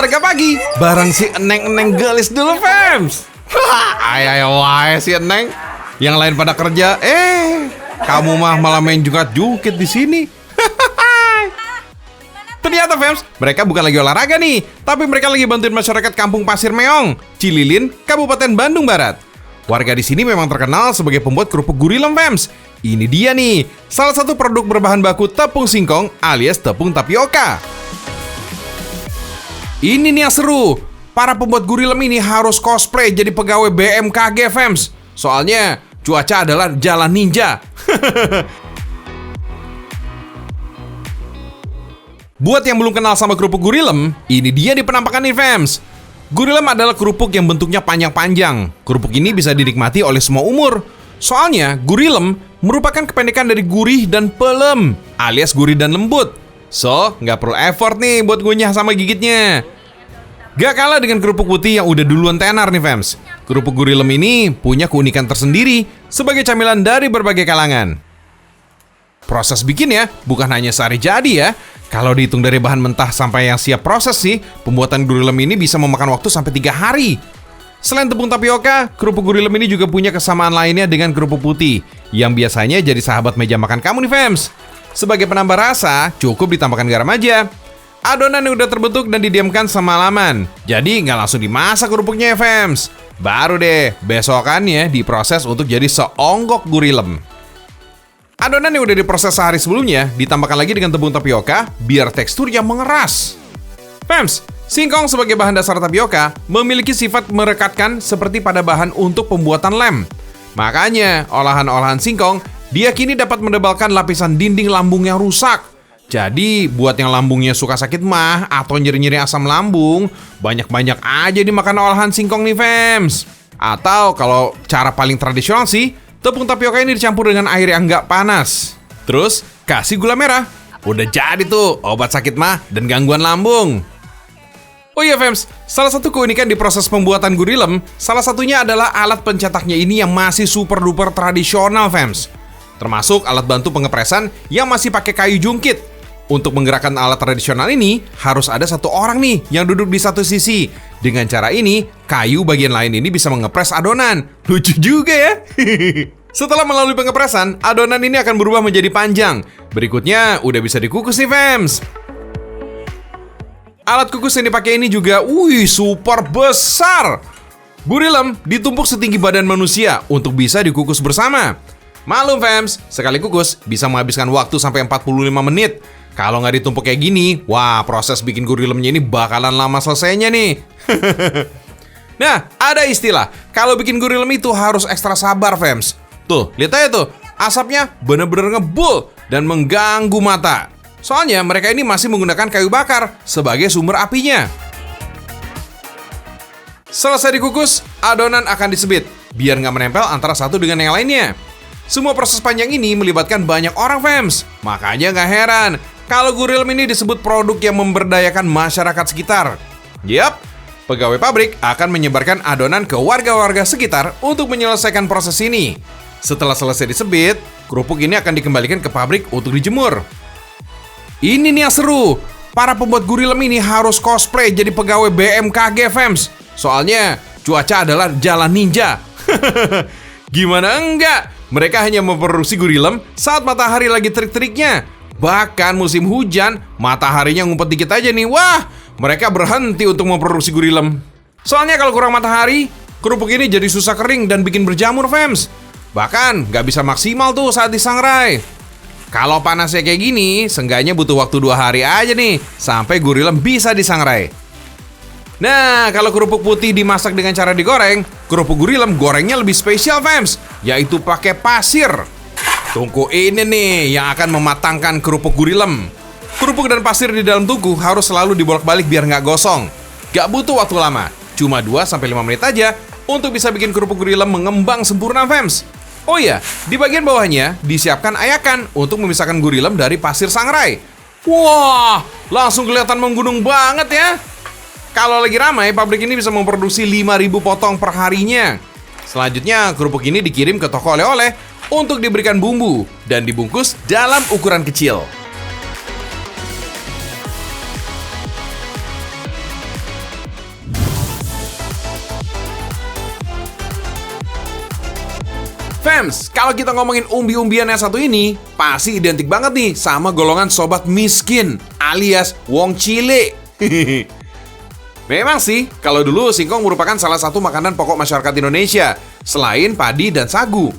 Olahraga pagi bareng si Eneng-eneng gelis dulu, Fems. Ayo si Eneng. Yang lain pada kerja, kamu malah main jungkat-jungkit di sini. Ternyata, Fems, mereka bukan lagi olahraga nih, tapi mereka lagi bantuin masyarakat Kampung Pasir Meong, Cililin, Kabupaten Bandung Barat. Warga di sini memang terkenal sebagai pembuat kerupuk gurilem, Fems. Ini dia nih, salah satu produk berbahan baku tepung singkong alias tepung tapioka. Ini nih yang seru. Para pembuat gurilem ini harus cosplay jadi pegawai BMKG, Fems. Soalnya cuaca adalah jalan ninja. Buat yang belum kenal sama kerupuk gurilem, ini dia di penampakan nih, Fems. Gurilem adalah kerupuk yang bentuknya panjang-panjang. Kerupuk ini bisa dinikmati oleh semua umur. Soalnya gurilem merupakan kependekan dari gurih dan pelem, alias gurih dan lembut. So, nggak perlu effort nih buat ngunyah sama gigitnya. Gak kalah dengan kerupuk putih yang udah duluan tenar nih, Fems. Kerupuk gurilem ini punya keunikan tersendiri sebagai camilan dari berbagai kalangan. Proses bikinnya bukan hanya sehari jadi ya. Kalau dihitung dari bahan mentah sampai yang siap proses sih, pembuatan gurilem ini bisa memakan waktu sampai 3 hari. Selain tepung tapioka, kerupuk gurilem ini juga punya kesamaan lainnya dengan kerupuk putih, yang biasanya jadi sahabat meja makan kamu nih, Fems. Sebagai penambah rasa, cukup ditambahkan garam aja. Adonan yang udah terbentuk dan didiamkan semalaman. Jadi nggak langsung dimasak kerupuknya ya, Fems. Baru deh, besokannya diproses untuk jadi seonggok gurilem. Adonan yang udah diproses sehari sebelumnya ditambahkan lagi dengan tepung tapioka biar teksturnya mengeras. Fems, singkong sebagai bahan dasar tapioka memiliki sifat merekatkan seperti pada bahan untuk pembuatan lem. Makanya, olahan-olahan singkong diyakini dapat mendebalkan lapisan dinding lambung yang rusak. Jadi, buat yang lambungnya suka sakit mah atau nyeri-nyeri asam lambung, banyak-banyak aja dimakan olahan singkong nih, Fems. Atau kalau cara paling tradisional sih, tepung tapioka ini dicampur dengan air yang nggak panas. Terus, kasih gula merah. Udah jadi tuh obat sakit mah dan gangguan lambung. Oh iya, Fems, salah satu keunikan di proses pembuatan gurilem, salah satunya adalah alat pencetaknya ini yang masih super duper tradisional, Fems. Termasuk alat bantu pengepresan yang masih pakai kayu jungkit. Untuk menggerakkan alat tradisional ini, harus ada satu orang nih yang duduk di satu sisi. Dengan cara ini, kayu bagian lain ini bisa mengepres adonan. Lucu juga ya. Setelah melalui pengepresan, adonan ini akan berubah menjadi panjang. Berikutnya, udah bisa dikukus nih, Fems. Alat kukus yang dipakai ini juga, super besar. Gurilem ditumpuk setinggi badan manusia untuk bisa dikukus bersama. Malum, Fems, sekali kukus bisa menghabiskan waktu sampai 45 menit. Kalau nggak ditumpuk kayak gini, wah, proses bikin gurilemnya ini bakalan lama selesainya nih. Nah, ada istilah, kalau bikin gurilem itu harus ekstra sabar, Fems. Tuh, lihat aja tuh, asapnya bener-bener ngebul dan mengganggu mata. Soalnya mereka ini masih menggunakan kayu bakar sebagai sumber apinya. Selesai dikukus, adonan akan disebit, biar nggak menempel antara satu dengan yang lainnya. Semua proses panjang ini melibatkan banyak orang, Fems. Makanya nggak heran kalau gurilem ini disebut produk yang memberdayakan masyarakat sekitar. Yap, pegawai pabrik akan menyebarkan adonan ke warga-warga sekitar untuk menyelesaikan proses ini. Setelah selesai disebit, kerupuk ini akan dikembalikan ke pabrik untuk dijemur. Ini nih yang seru. Para pembuat gurilem ini harus cosplay jadi pegawai BMKG, Fems. Soalnya cuaca adalah jalan ninja. Gimana enggak? Mereka hanya memproduksi gurilem saat matahari lagi terik-teriknya. Bahkan musim hujan, mataharinya ngumpet dikit aja nih. Wah, mereka berhenti untuk memproduksi gurilem. Soalnya kalau kurang matahari, kerupuk ini jadi susah kering dan bikin berjamur, Fems. Bahkan nggak bisa maksimal tuh saat disangrai. Kalau panasnya kayak gini, seenggaknya butuh waktu 2 hari aja nih sampai gurilem bisa disangrai. Nah, kalau kerupuk putih dimasak dengan cara digoreng, kerupuk gurilem gorengnya lebih spesial, Fems, yaitu pakai pasir. Tungku ini nih yang akan mematangkan kerupuk gurilem. Kerupuk dan pasir di dalam tungku harus selalu dibolak-balik biar nggak gosong. Gak butuh waktu lama, cuma 2-5 menit aja untuk bisa bikin kerupuk gurilem mengembang sempurna, Fems. Oh iya, di bagian bawahnya disiapkan ayakan untuk memisahkan gurilem dari pasir sangrai. Wah, langsung kelihatan menggunung banget ya. Kalau lagi ramai, pabrik ini bisa memproduksi 5.000 potong per harinya. Selanjutnya, kerupuk ini dikirim ke toko oleh-oleh untuk diberikan bumbu dan dibungkus dalam ukuran kecil. Fams, kalau kita ngomongin umbi-umbian yang satu ini, pasti identik banget nih sama golongan sobat miskin, alias wong cilik. Memang sih, kalau dulu singkong merupakan salah satu makanan pokok masyarakat Indonesia, selain padi dan sagu.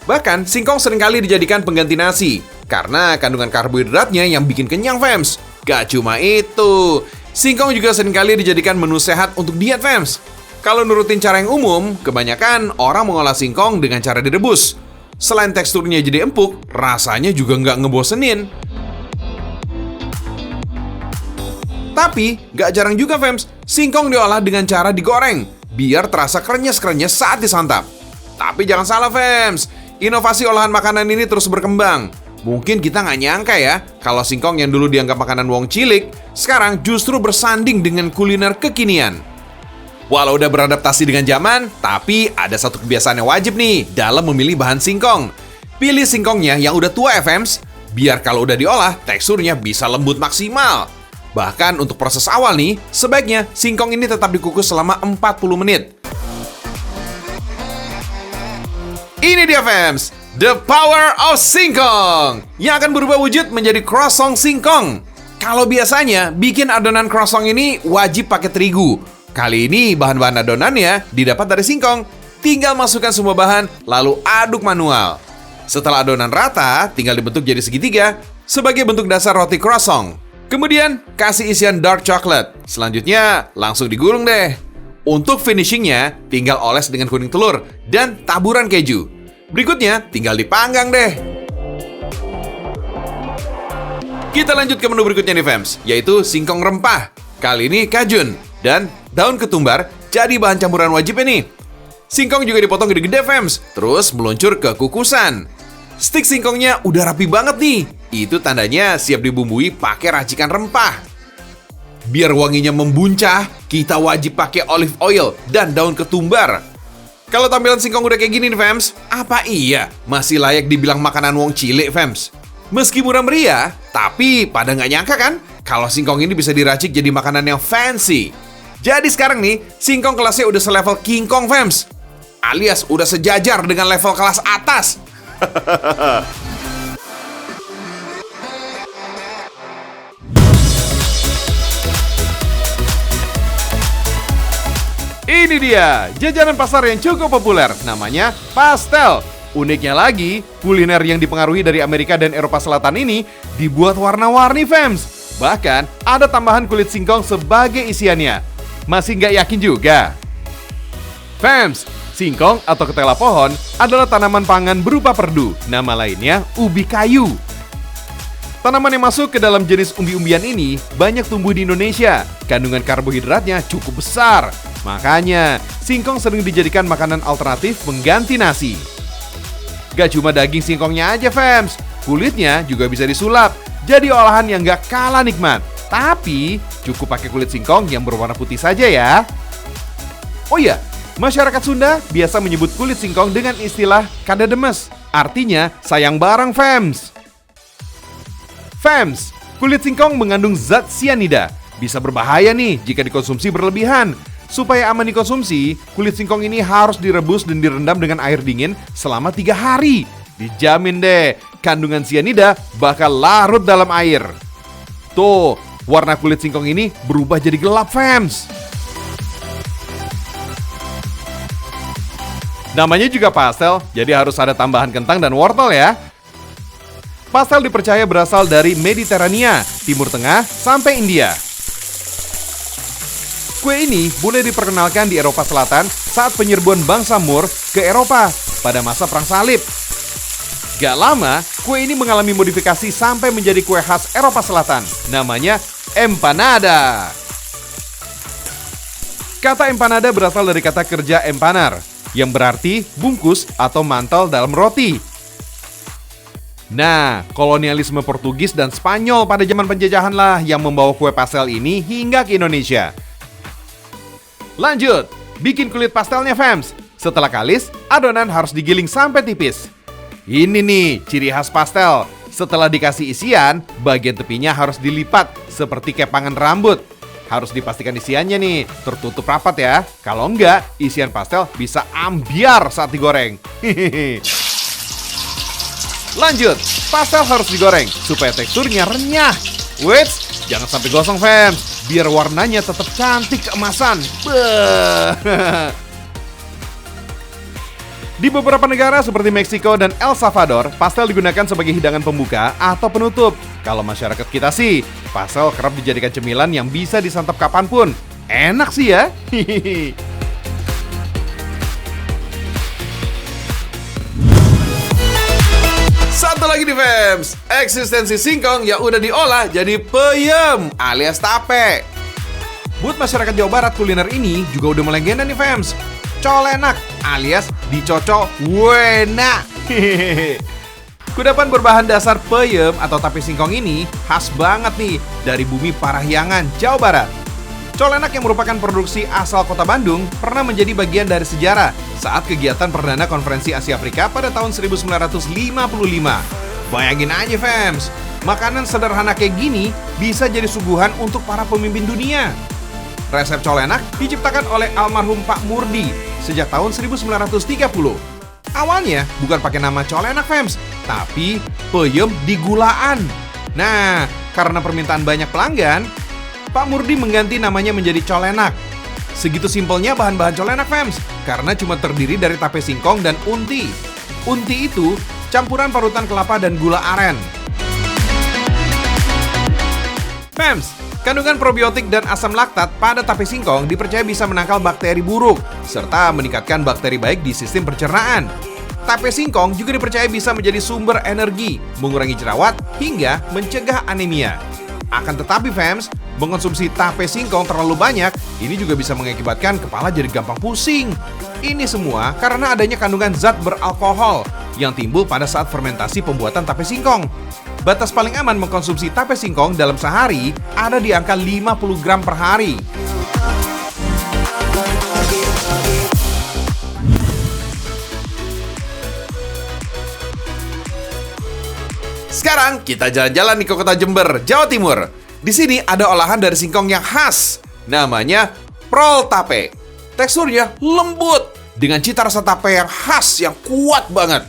Bahkan, singkong seringkali dijadikan pengganti nasi, karena kandungan karbohidratnya yang bikin kenyang, Fams. Gak cuma itu, singkong juga seringkali dijadikan menu sehat untuk diet, Fams. Kalau nurutin cara yang umum, kebanyakan orang mengolah singkong dengan cara direbus. Selain teksturnya jadi empuk, rasanya juga nggak ngebosenin. Tapi, gak jarang juga, Fams, singkong diolah dengan cara digoreng, biar terasa krenyes-krenyes saat disantap. Tapi jangan salah, Fams, inovasi olahan makanan ini terus berkembang. Mungkin kita nggak nyangka ya, kalau singkong yang dulu dianggap makanan wong cilik, sekarang justru bersanding dengan kuliner kekinian. Walau udah beradaptasi dengan zaman, tapi ada satu kebiasaan yang wajib nih dalam memilih bahan singkong. Pilih singkongnya yang udah tua, Fams, biar kalau udah diolah, teksturnya bisa lembut maksimal. Bahkan untuk proses awal nih, sebaiknya singkong ini tetap dikukus selama 40 menit. Ini dia, Fams, the power of singkong, yang akan berubah wujud menjadi croissant singkong. Kalau biasanya, bikin adonan croissant ini wajib pakai terigu. Kali ini bahan-bahan adonannya didapat dari singkong. Tinggal masukkan semua bahan, lalu aduk manual. Setelah adonan rata, tinggal dibentuk jadi segitiga sebagai bentuk dasar roti croissant. Kemudian, kasih isian dark chocolate. Selanjutnya, langsung digulung deh. Untuk finishingnya, tinggal oles dengan kuning telur dan taburan keju. Berikutnya, tinggal dipanggang deh. Kita lanjut ke menu berikutnya nih, Fams, yaitu singkong rempah. Kali ini kajun dan daun ketumbar jadi bahan campuran wajib ini. Singkong juga dipotong gede-gede, Fams, terus meluncur ke kukusan. Stik singkongnya udah rapi banget nih. Itu tandanya siap dibumbui pakai racikan rempah. Biar wanginya membuncah, kita wajib pakai olive oil dan daun ketumbar. Kalau tampilan singkong udah kayak gini nih, Fams, apa iya masih layak dibilang makanan wong cilik, Fams? Meski murah meriah, tapi pada nggak nyangka kan kalau singkong ini bisa diracik jadi makanan yang fancy. Jadi sekarang nih, singkong kelasnya udah selevel King Kong, Fams. Alias udah sejajar dengan level kelas atas. Ini dia, jajanan pasar yang cukup populer, namanya pastel. Uniknya lagi, kuliner yang dipengaruhi dari Amerika dan Eropa Selatan ini dibuat warna-warni, Fams. Bahkan, ada tambahan kulit singkong sebagai isiannya. Masih nggak yakin juga? Fams, singkong atau ketela pohon adalah tanaman pangan berupa perdu. Nama lainnya ubi kayu. Tanaman yang masuk ke dalam jenis umbi-umbian ini banyak tumbuh di Indonesia. Kandungan karbohidratnya cukup besar. Makanya, singkong sering dijadikan makanan alternatif pengganti nasi. Gak cuma daging singkongnya aja, Fams. Kulitnya juga bisa disulap. Jadi olahan yang gak kalah nikmat. Tapi, cukup pakai kulit singkong yang berwarna putih saja ya. Oh iya, masyarakat Sunda biasa menyebut kulit singkong dengan istilah kadedemes. Artinya, sayang barang, Fams. Fams, kulit singkong mengandung zat cyanida. Bisa berbahaya nih jika dikonsumsi berlebihan. Supaya aman dikonsumsi, kulit singkong ini harus direbus dan direndam dengan air dingin selama 3 hari. Dijamin deh, kandungan cyanida bakal larut dalam air. Tuh, warna kulit singkong ini berubah jadi gelap, Fams. Namanya juga pastel, jadi harus ada tambahan kentang dan wortel ya. Pastel dipercaya berasal dari Mediterania, Timur Tengah, sampai India. Kue ini mulai diperkenalkan di Eropa Selatan saat penyerbuan bangsa Moor ke Eropa pada masa Perang Salib. Gak lama, kue ini mengalami modifikasi sampai menjadi kue khas Eropa Selatan. Namanya empanada. Kata empanada berasal dari kata kerja empanar, yang berarti bungkus atau mantel dalam roti. Nah, kolonialisme Portugis dan Spanyol pada zaman penjajahan lah yang membawa kue pastel ini hingga ke Indonesia. Lanjut, bikin kulit pastelnya, Fams. Setelah kalis, adonan harus digiling sampai tipis. Ini nih ciri khas pastel. Setelah dikasih isian, bagian tepinya harus dilipat seperti kepangan rambut. harus dipastikan isiannya nih tertutup rapat ya. Kalau enggak, isian pastel bisa ambiar saat digoreng. Lanjut, pastel harus digoreng supaya teksturnya renyah. Wait, jangan sampai gosong fans, biar warnanya tetap cantik keemasan. Beuh. Di beberapa negara seperti Meksiko dan El Salvador, pastel digunakan sebagai hidangan pembuka atau penutup. Kalau masyarakat kita sih, pastel kerap dijadikan cemilan yang bisa disantap kapanpun. Enak sih ya. Satu lagi nih fams, eksistensi singkong yang udah diolah jadi peyem alias tape. Buat masyarakat Jawa Barat, kuliner ini juga udah melegenda nih fams. Colenak alias dicocok wena. Kudapan berbahan dasar peyem atau tape singkong ini khas banget nih dari bumi Parahyangan, Jawa Barat. Colenak yang merupakan produksi asal kota Bandung pernah menjadi bagian dari sejarah saat kegiatan perdana konferensi Asia Afrika pada tahun 1955. Bayangin aja fams, makanan sederhana kayak gini bisa jadi suguhan untuk para pemimpin dunia. Resep colenak diciptakan oleh almarhum Pak Murdi sejak tahun 1930. Awalnya bukan pakai nama colenak fams, tapi peyem di gulaan. Nah, karena permintaan banyak pelanggan, Pak Murdi mengganti namanya menjadi colenak. Segitu simpelnya bahan-bahan colenak fams, karena cuma terdiri dari tape singkong dan unti. Unti itu campuran parutan kelapa dan gula aren. Fams, kandungan probiotik dan asam laktat pada tape singkong dipercaya bisa menangkal bakteri buruk, serta meningkatkan bakteri baik di sistem pencernaan. Tape singkong juga dipercaya bisa menjadi sumber energi, mengurangi jerawat, hingga mencegah anemia. Akan tetapi fams, mengonsumsi tape singkong terlalu banyak, ini juga bisa mengakibatkan kepala jadi gampang pusing. Ini semua karena adanya kandungan zat beralkohol yang timbul pada saat fermentasi pembuatan tape singkong. Batas paling aman mengkonsumsi tape singkong dalam sehari ada di angka 50 gram per hari. Sekarang kita jalan-jalan nih ke kota Jember, Jawa Timur. Di sini ada olahan dari singkong yang khas, namanya prol tape. Teksturnya lembut dengan cita rasa tape yang khas yang kuat banget.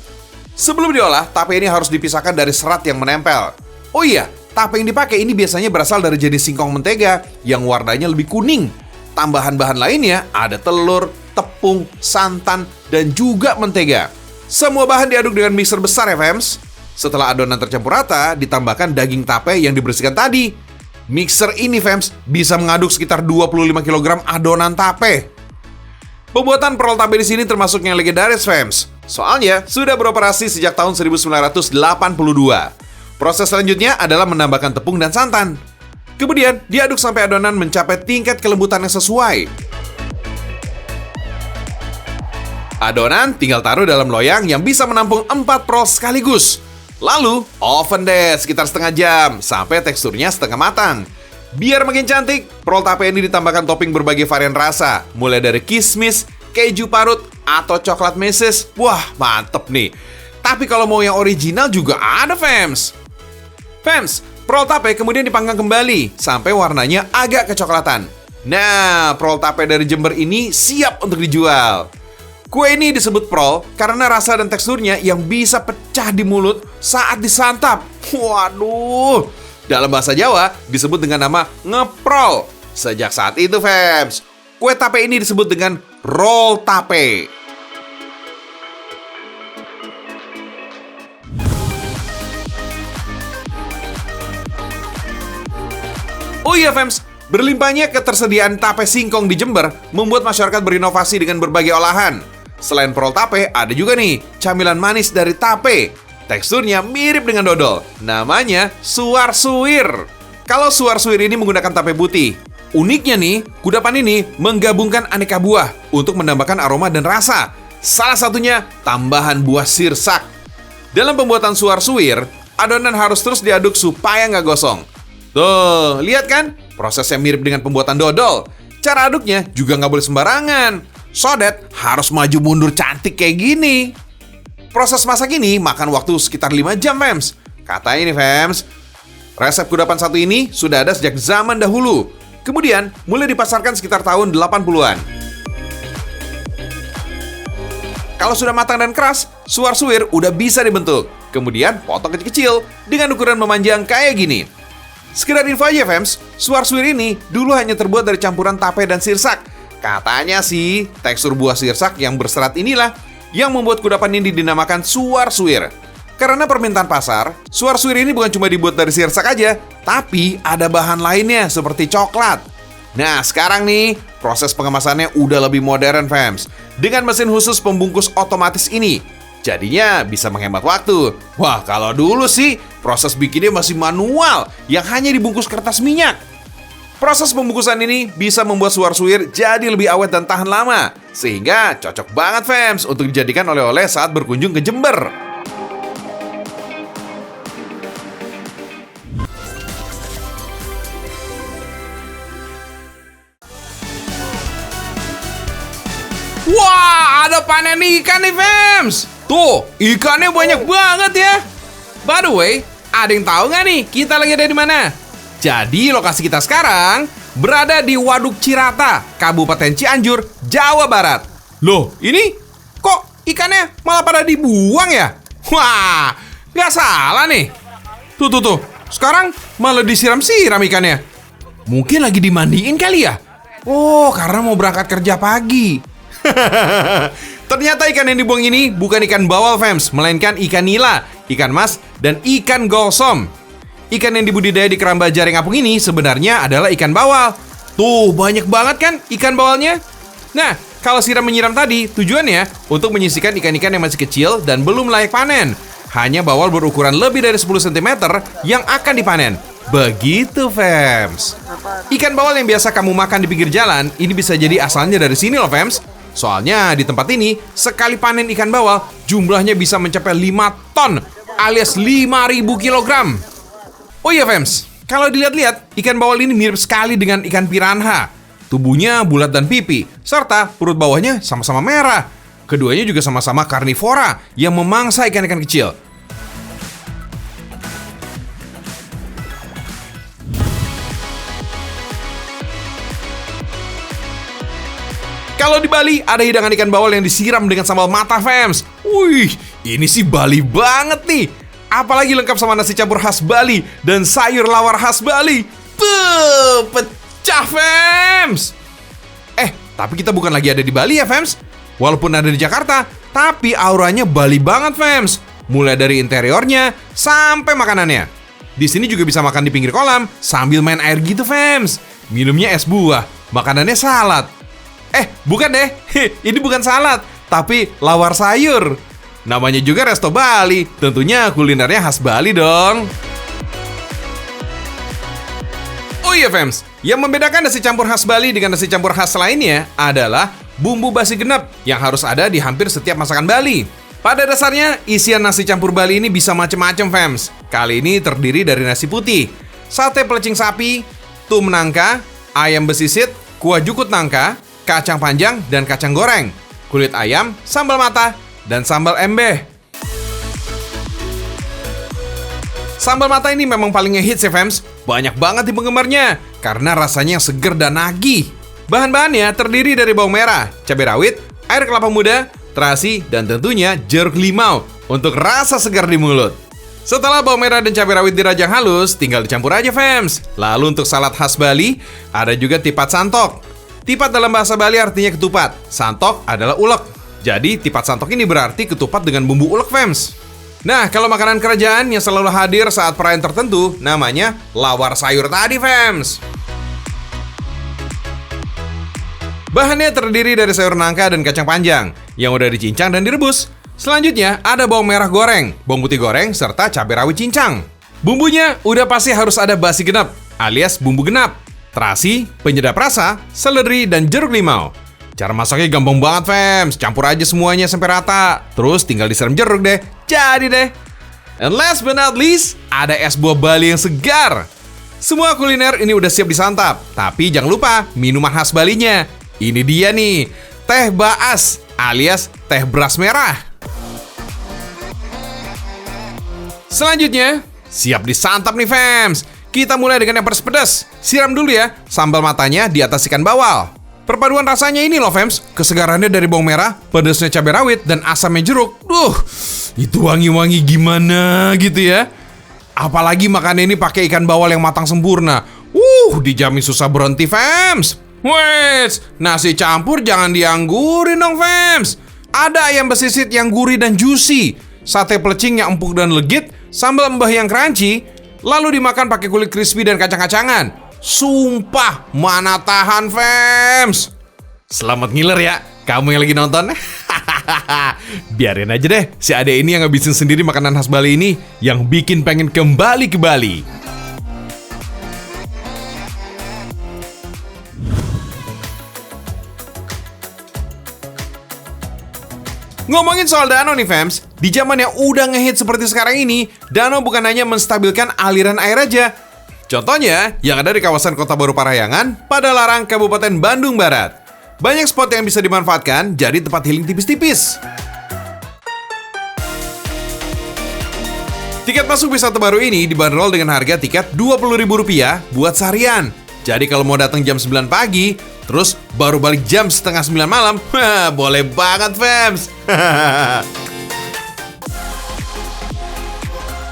Sebelum diolah, tape ini harus dipisahkan dari serat yang menempel. Oh iya, tape yang dipakai ini biasanya berasal dari jenis singkong mentega yang warnanya lebih kuning. Tambahan bahan lainnya ada telur, tepung, santan, dan juga mentega. Semua bahan diaduk dengan mixer besar ya fams. Setelah adonan tercampur rata, ditambahkan daging tape yang dibersihkan tadi. Mixer ini fams bisa mengaduk sekitar 25 kg adonan tape. Pembuatan prol tape di sini termasuk yang legendaris fams. Soalnya sudah beroperasi sejak tahun 1982. Proses selanjutnya adalah menambahkan tepung dan santan. Kemudian diaduk sampai adonan mencapai tingkat kelembutan yang sesuai. Adonan tinggal taruh dalam loyang yang bisa menampung 4 prol sekaligus. Lalu, oven deh sekitar setengah jam sampai teksturnya setengah matang. Biar makin cantik, prol tape ini ditambahkan topping berbagai varian rasa, mulai dari kismis, keju parut, atau coklat meses. Wah, mantep nih. Tapi kalau mau yang original juga ada fams. Fams, prol tape kemudian dipanggang kembali sampai warnanya agak kecoklatan. Nah, prol tape dari Jember ini siap untuk dijual. Kue ini disebut prol karena rasa dan teksturnya yang bisa pecah di mulut saat disantap. Waduh, dalam bahasa Jawa disebut dengan nama ngeprol. Sejak saat itu fams, kue tape ini disebut dengan roll tape. Oh iya fams, berlimpahnya ketersediaan tape singkong di Jember membuat masyarakat berinovasi dengan berbagai olahan. Selain prol tape, ada juga nih camilan manis dari tape. Teksturnya mirip dengan dodol. Namanya suar suwir. Kalau suar suwir ini menggunakan tape putih. Uniknya nih, kudapan ini menggabungkan aneka buah untuk menambahkan aroma dan rasa. Salah satunya tambahan buah sirsak. Dalam pembuatan suar suwir, adonan harus terus diaduk supaya nggak gosong. Tuh, lihat kan? Prosesnya mirip dengan pembuatan dodol. Cara aduknya juga nggak boleh sembarangan. Sodet harus maju mundur cantik kayak gini. Proses masak ini makan waktu sekitar 5 jam, fams. Katanya nih, fams, resep kudapan satu ini sudah ada sejak zaman dahulu. Kemudian, mulai dipasarkan sekitar tahun 80-an. Kalau sudah matang dan keras, suwir-suwir udah bisa dibentuk. Kemudian, potong kecil-kecil dengan ukuran memanjang kayak gini. Sekedar info aja, fams, suwir-suwir ini dulu hanya terbuat dari campuran tape dan sirsak. Katanya sih, tekstur buah sirsak yang berserat inilah yang membuat kudapan ini dinamakan suwir-suwir. Karena permintaan pasar, suwir-suwir ini bukan cuma dibuat dari sirsak aja, tapi ada bahan lainnya seperti coklat. Nah, sekarang nih, proses pengemasannya udah lebih modern, fams. Dengan mesin khusus pembungkus otomatis ini. Jadinya bisa menghemat waktu. Wah, kalau dulu sih, proses bikinnya masih manual yang hanya dibungkus kertas minyak. Proses pembungkusan ini bisa membuat suwir-suwir jadi lebih awet dan tahan lama. Sehingga cocok banget, fams, untuk dijadikan oleh-oleh saat berkunjung ke Jember. Wah, ada panen ikan nih, fams. Tuh, ikannya banyak banget ya. By the way, ada yang tahu nggak nih kita lagi ada di mana? Jadi lokasi kita sekarang berada di Waduk Cirata, Kabupaten Cianjur, Jawa Barat. Loh, ini kok ikannya malah pada dibuang ya? Wah, nggak salah nih. Tuh. Sekarang malah disiram-siram ikannya. Mungkin lagi dimandiin kali ya? Oh, karena mau berangkat kerja pagi. Ternyata ikan yang dibuang ini bukan ikan bawal, fams, melainkan ikan nila, ikan mas, dan ikan golsom. Ikan yang dibudidaya di keramba jaring apung ini sebenarnya adalah ikan bawal. Tuh, banyak banget kan ikan bawalnya? Nah, kalau siram-menyiram tadi, tujuannya untuk menyisihkan ikan-ikan yang masih kecil dan belum layak panen. Hanya bawal berukuran lebih dari 10 cm yang akan dipanen. Begitu, fams. Ikan bawal yang biasa kamu makan di pinggir jalan, ini bisa jadi asalnya dari sini loh, fams. Soalnya di tempat ini, sekali panen ikan bawal, jumlahnya bisa mencapai 5 ton alias 5.000 kilogram. Oh iya, fams, kalau dilihat-lihat, ikan bawal ini mirip sekali dengan ikan piranha. Tubuhnya bulat dan pipi, serta perut bawahnya sama-sama merah. Keduanya juga sama-sama karnivora yang memangsa ikan-ikan kecil. Kalau di Bali, ada hidangan ikan bawal yang disiram dengan sambal mata, fams. Wih, ini sih Bali banget nih. Apalagi lengkap sama nasi campur khas Bali dan sayur lawar khas Bali. Pecah, fams. Tapi kita bukan lagi ada di Bali ya, fams. Walaupun ada di Jakarta, tapi auranya Bali banget, fams. Mulai dari interiornya sampai makanannya. Di sini juga bisa makan di pinggir kolam sambil main air gitu, fams. Minumnya es buah, makanannya salad. Bukan deh, ini bukan salad, tapi lawar sayur. Namanya juga Resto Bali, tentunya kulinernya khas Bali dong. Oh iya, fams, yang membedakan nasi campur khas Bali dengan nasi campur khas lainnya adalah bumbu basi genep yang harus ada di hampir setiap masakan Bali. Pada dasarnya, isian nasi campur Bali ini bisa macam-macam, fams. Kali ini terdiri dari nasi putih, sate pelecing sapi, tum nangka, ayam besisit, kuah jukut nangka, kacang panjang dan kacang goreng, kulit ayam, sambal mata, dan sambal embeh. Sambal mata ini memang paling ngehits ya, fams. Banyak banget di penggemarnya karena rasanya yang seger dan nagih. Bahan-bahannya terdiri dari bawang merah, cabai rawit, air kelapa muda, terasi, dan tentunya jeruk limau untuk rasa segar di mulut. Setelah bawang merah dan cabai rawit dirajang halus, tinggal dicampur aja, fams. Lalu untuk salad khas Bali, ada juga tipat santok. Tipat dalam bahasa Bali artinya ketupat, santok adalah ulek. Jadi tipat santok ini berarti ketupat dengan bumbu ulek, fams. Nah, kalau makanan kerajaan yang selalu hadir saat perayaan tertentu, namanya lawar sayur tadi, fams. Bahannya terdiri dari sayur nangka dan kacang panjang yang udah dicincang dan direbus. Selanjutnya ada bawang merah goreng, bawang putih goreng, serta cabai rawit cincang. Bumbunya udah pasti harus ada basi genep alias bumbu genap, terasi, penyedap rasa, seledri, dan jeruk limau. Cara masaknya gampang banget, fams. Campur aja semuanya sampai rata. Terus tinggal disiram jeruk deh. Jadi deh. And last but not least, ada es buah Bali yang segar. Semua kuliner ini udah siap disantap. Tapi jangan lupa minuman khas Balinya. Ini dia nih, teh baas alias teh beras merah. Selanjutnya, siap disantap nih, fams. Kita mulai dengan yang pedas-pedas. Siram dulu ya, sambal matanya di atas ikan bawal. Perpaduan rasanya ini loh fams, kesegarannya dari bawang merah, pedasnya cabai rawit, dan asamnya jeruk. Itu wangi-wangi gimana gitu ya. Apalagi makan ini pakai ikan bawal yang matang sempurna. Dijamin susah berhenti fams. Wes, nasi campur jangan dianggurin dong fams. Ada ayam besisit yang gurih dan juicy, sate pelecing yang empuk dan legit, sambal mbah yang crunchy, lalu dimakan pakai kulit crispy dan kacang-kacangan. Sumpah, mana tahan fams. Selamat ngiler ya, kamu yang lagi nonton. Biarin aja deh, si Ade ini yang ngabisin sendiri makanan khas Bali ini, yang bikin pengen kembali ke Bali. Ngomongin soal danau nih fams, di zaman yang udah ngehit seperti sekarang ini, danau bukan hanya menstabilkan aliran air aja. Contohnya, yang ada di kawasan Kota Baru Parahyangan, Padalarang, Kabupaten Bandung Barat. Banyak spot yang bisa dimanfaatkan jadi tempat healing tipis-tipis. Tiket masuk wisata baru ini dibanderol dengan harga tiket Rp20.000 buat seharian. Jadi kalau mau datang jam 9 pagi, terus baru balik jam setengah 9 malam, boleh banget fams.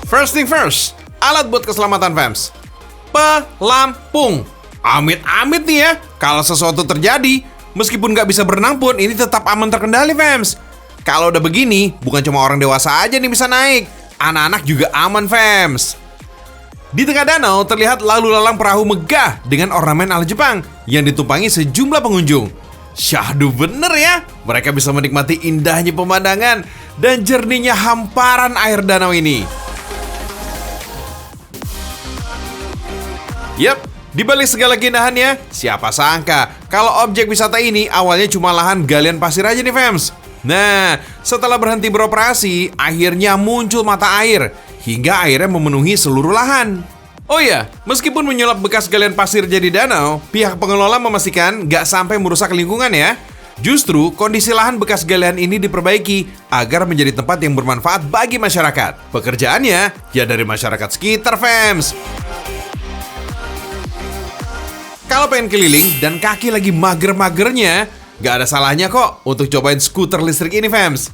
First thing first, alat buat keselamatan fams. Pelampung. Amit-amit nih ya, kalau sesuatu terjadi, meskipun nggak bisa berenang pun, ini tetap aman terkendali fams. Kalau udah begini, bukan cuma orang dewasa aja nih bisa naik, anak-anak juga aman fams. Di tengah danau terlihat lalu lalang perahu megah dengan ornamen ala Jepang yang ditumpangi sejumlah pengunjung. Syahdu bener ya, mereka bisa menikmati indahnya pemandangan dan jernihnya hamparan air danau ini. Yap, di balik segala keindahannya, siapa sangka kalau objek wisata ini awalnya cuma lahan galian pasir aja nih fams. Nah, setelah berhenti beroperasi, akhirnya muncul mata air hingga airnya memenuhi seluruh lahan. Oh ya, meskipun menyulap bekas galian pasir jadi danau, pihak pengelola memastikan nggak sampai merusak lingkungan ya. Justru, kondisi lahan bekas galian ini diperbaiki agar menjadi tempat yang bermanfaat bagi masyarakat. Pekerjaannya ya dari masyarakat sekitar fams. Kalau pengen keliling dan kaki lagi mager-magernya, nggak ada salahnya kok untuk cobain skuter listrik ini fams.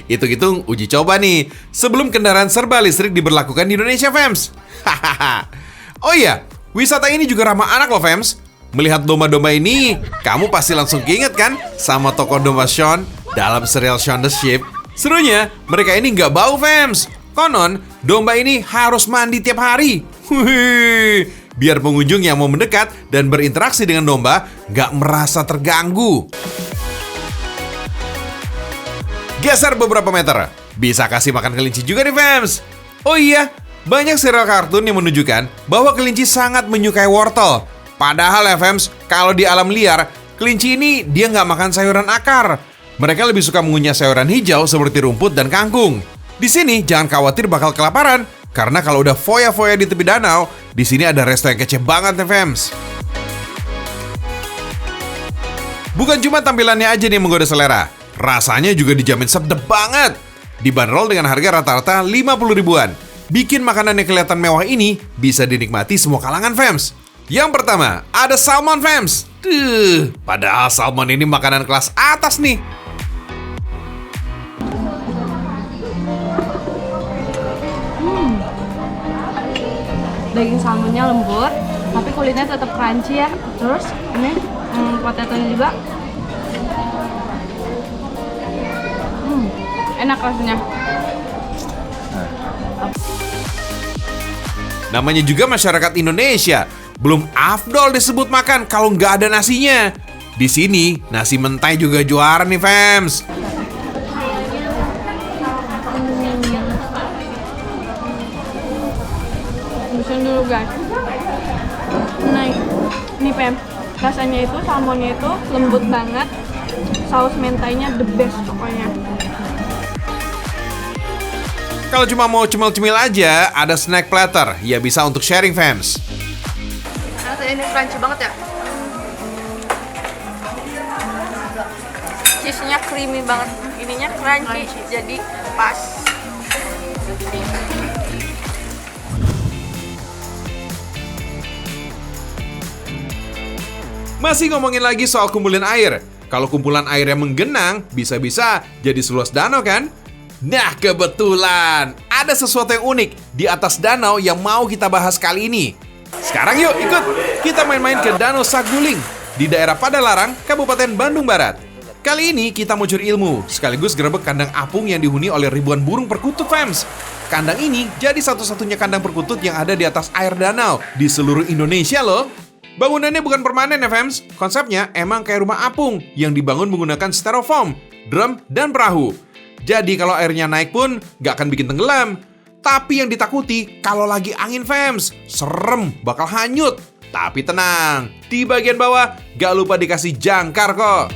Hitung-hitung uji coba nih sebelum kendaraan serba listrik diberlakukan di Indonesia fams. Oh iya, wisata ini juga ramah anak loh fams. Melihat domba-domba ini, kamu pasti langsung keinget kan sama tokoh domba Shaun dalam serial Shaun the Sheep. Serunya, mereka ini nggak bau fams. Konon, domba ini harus mandi tiap hari. Biar pengunjung yang mau mendekat dan berinteraksi dengan domba nggak merasa terganggu. Geser beberapa meter, bisa kasih makan kelinci juga nih fams. Oh iya, banyak serial kartun yang menunjukkan bahwa kelinci sangat menyukai wortel. Padahal ya fams, kalau di alam liar, kelinci ini dia nggak makan sayuran akar. Mereka lebih suka mengunyah sayuran hijau seperti rumput dan kangkung. Di sini jangan khawatir bakal kelaparan, karena kalau udah foya-foya di tepi danau, di sini ada resto yang kece banget nih fams. Bukan cuma tampilannya aja nih yang menggoda selera, rasanya juga dijamin sedap banget. Dibanderol dengan harga rata-rata 50 ribuan. Bikin makanan yang kelihatan mewah ini bisa dinikmati semua kalangan fams. Yang pertama, ada salmon fams. Padahal salmon ini makanan kelas atas nih. Daging salmonnya lembut, tapi kulitnya tetap crunchy ya. Terus ini potatonya juga enak rasanya. Namanya juga masyarakat Indonesia, belum afdol disebut makan kalau nggak ada nasinya. Di sini nasi mentai juga juara nih fams. Habisin dulu guys. Nah, ini Pem, rasanya itu salmonnya itu lembut banget. Saus mentainya the best pokoknya. Kalau cuma mau cemil-cemil aja, ada snack platter. Ya bisa untuk sharing fams. Rasanya ini crunchy banget ya. Cheese-nya creamy banget. Ininya crunchy. Jadi pas. Masih ngomongin lagi soal kumpulan air. Kalau kumpulan airnya menggenang, bisa-bisa jadi seluas danau kan? Nah, kebetulan ada sesuatu yang unik di atas danau yang mau kita bahas kali ini. Sekarang yuk ikut, kita main-main ke Danau Saguling di daerah Padalarang, Kabupaten Bandung Barat. Kali ini kita mau curi ilmu, sekaligus gerebek kandang apung yang dihuni oleh ribuan burung perkutut, fams. Kandang ini jadi satu-satunya kandang perkutut yang ada di atas air danau di seluruh Indonesia loh. Bangunannya bukan permanen ya, fams. Konsepnya emang kayak rumah apung yang dibangun menggunakan styrofoam, drum, dan perahu. Jadi kalau airnya naik pun gak akan bikin tenggelam. Tapi yang ditakuti kalau lagi angin, fams. Serem, bakal hanyut. Tapi tenang, di bagian bawah gak lupa dikasih jangkar kok.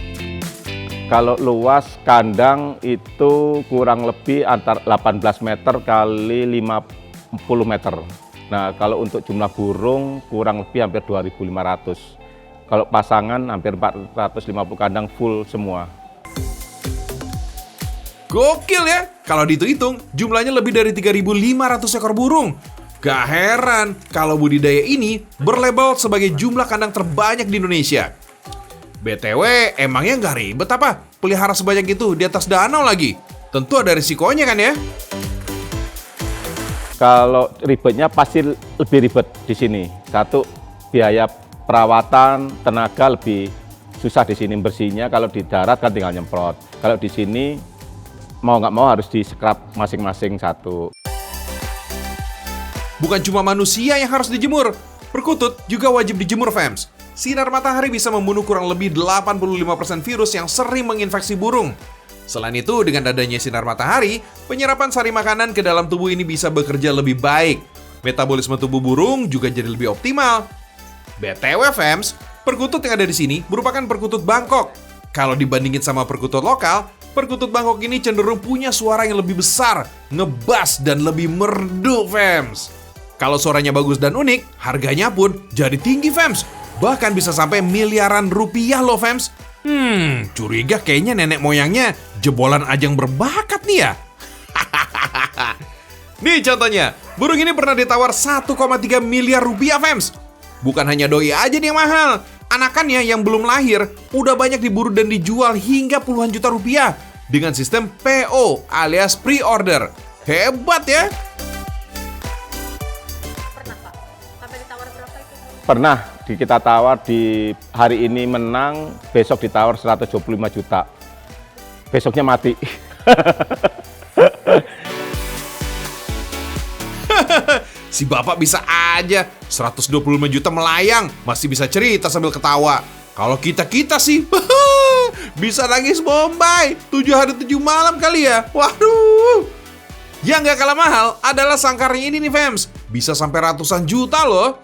Kalau luas kandang itu kurang lebih antara 18 meter kali 50 meter. Nah, kalau untuk jumlah burung kurang lebih hampir 2.500. Kalau pasangan hampir 450 kandang full semua. Gokil ya, kalau dihitung jumlahnya lebih dari 3.500 ekor burung. Gak heran kalau budidaya ini berlabel sebagai jumlah kandang terbanyak di Indonesia. BTW, emangnya nggak ribet apa? Pelihara sebanyak itu di atas danau lagi. Tentu ada risikonya kan ya? Kalau ribetnya pasti lebih ribet di sini. Satu, biaya perawatan, tenaga lebih susah di sini bersihnya. Kalau di darat kan tinggal nyemprot. Kalau di sini mau nggak mau harus di-scrub masing-masing satu. Bukan cuma manusia yang harus dijemur, perkutut juga wajib dijemur, fams. Sinar matahari bisa membunuh kurang lebih 85% virus yang sering menginfeksi burung. Selain itu, dengan adanya sinar matahari, penyerapan sari makanan ke dalam tubuh ini bisa bekerja lebih baik. Metabolisme tubuh burung juga jadi lebih optimal. BTW, fams, perkutut yang ada di sini merupakan perkutut Bangkok. Kalau dibandingin sama perkutut lokal, perkutut Bangkok ini cenderung punya suara yang lebih besar, ngebas, dan lebih merdu, fams. Kalau suaranya bagus dan unik, harganya pun jadi tinggi, fams. Bahkan bisa sampai miliaran rupiah loh, fams. Curiga kayaknya nenek moyangnya jebolan ajang berbakat nih ya. Nih contohnya, burung ini pernah ditawar 1,3 miliar rupiah, fams. Bukan hanya doi aja nih yang mahal. Anakannya yang belum lahir udah banyak diburu dan dijual hingga puluhan juta rupiah dengan sistem PO alias pre-order. Hebat ya. Pernah kita tawar di hari ini menang, besok ditawar 125 juta. Besoknya mati. Si bapak bisa aja 125 juta melayang, masih bisa cerita sambil ketawa. Kalau kita sih bisa nangis bombay 7 hari 7 malam kali ya. Waduh. Yang gak kalah mahal adalah sangkarnya ini nih, fams. Bisa sampai ratusan juta loh.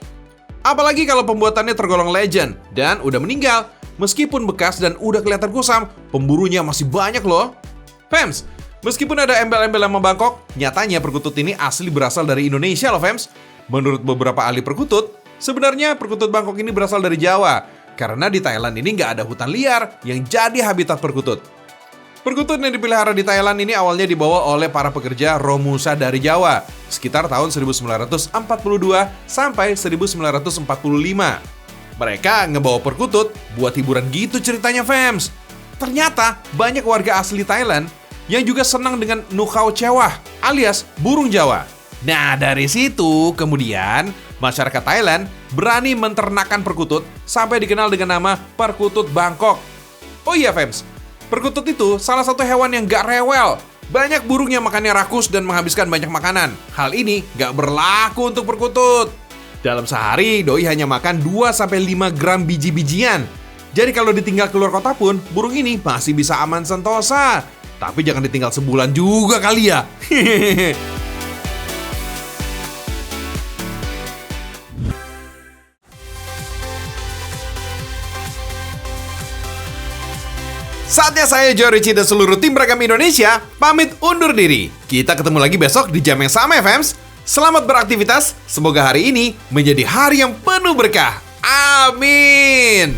Apalagi kalau pembuatannya tergolong legend dan udah meninggal. Meskipun bekas dan udah kelihatan kusam, pemburunya masih banyak loh. Fams, meskipun ada embel-embel nama Bangkok, nyatanya perkutut ini asli berasal dari Indonesia loh, fams. Menurut beberapa ahli perkutut, sebenarnya perkutut Bangkok ini berasal dari Jawa. Karena di Thailand ini nggak ada hutan liar yang jadi habitat perkutut. Perkutut yang dipelihara di Thailand ini awalnya dibawa oleh para pekerja Romusa dari Jawa, sekitar tahun 1942 sampai 1945. Mereka ngebawa perkutut buat hiburan gitu ceritanya, fams. Ternyata banyak warga asli Thailand yang juga senang dengan nukau cewah alias burung Jawa. Nah, dari situ kemudian masyarakat Thailand berani menternakan perkutut sampai dikenal dengan nama perkutut Bangkok. Oh iya, fams, perkutut itu salah satu hewan yang gak rewel. Banyak burung yang makannya rakus dan menghabiskan banyak makanan. Hal ini gak berlaku untuk perkutut. Dalam sehari, doi hanya makan 2-5 gram biji-bijian. Jadi kalau ditinggal keluar kota pun, burung ini masih bisa aman sentosa. Tapi jangan ditinggal sebulan juga kali ya. Saatnya saya, Joe Richie dan seluruh tim Beragam Indonesia pamit undur diri. Kita ketemu lagi besok di jam yang sama ya, fams. Selamat beraktivitas, semoga hari ini menjadi hari yang penuh berkah. Amin.